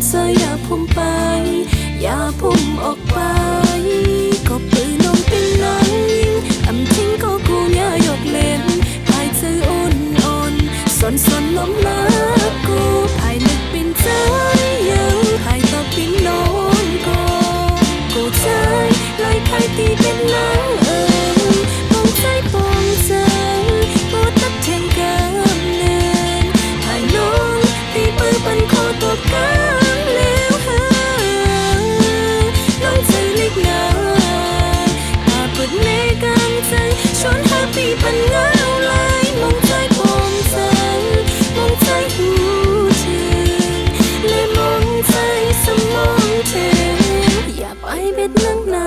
เธออย่าพุ่มไปอย่าพุ่มออกไปก็ปืนลงเป็นนังยิงทิ้งก็กูอย่ายกเล่นภายเธออ่อนอ่อนสนล้มลักกูภายนึกเป็นใจยังภายตอบเป็นน้องก็กูใจไล่ภายตีเป็นนังปองใจปองใจปวดตัดเทียงกันเนินภายน้องตีปืนปันคอตัวกันแล้วน้องใจเล็กนาตาเปิดเนกันใจชวนหาปีปันเงาลายมองใจปองใจมองใจหูถึงและมองใจสมองเธออย่าไปเบ็ดนังนา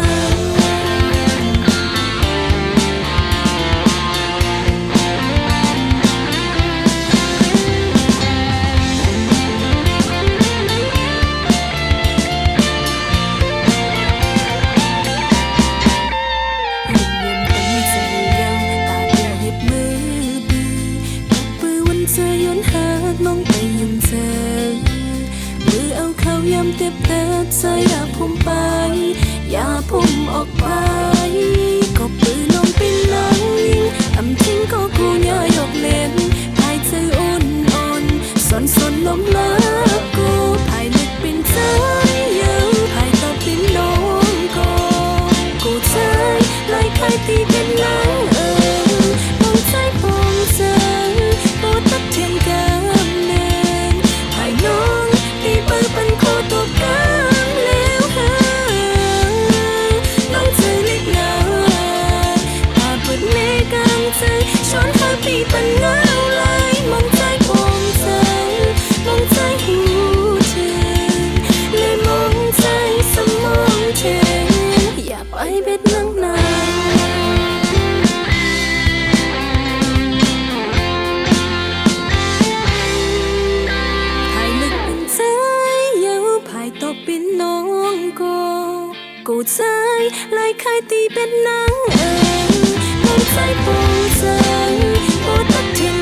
เธอย้อนหามองไปยุ่งเธอมือเอาเข้าย้ำเต็บเธอเธออย่าพุ่มไปอย่าพุ่มออกไปก็ปืนลงเป็นนังยิงทิ้งก็กูอย่ายกเล่นภายเธออ่อนอ่อนสนล้มลักกูภายนึกเป็นใจยังภายตอบเป็นน้องก็กูใจไล่ใครตีเป็นนังปองใจปองใจตัดเทียงกันเนินภายน้องตีปืนปันคอตัวกันแล้วน้องใจเล็กนาตาเปิดเมกันใจชวนหาปีปันเงาลายมองใจปองใจมองใจหูถึงและมองใจสมองเธออย่าไปเบ็ดนังนาตบเป็นน้องก็กูใจไล่ใครตีเป็นนางมองใจปองใจปวดตัดเทียง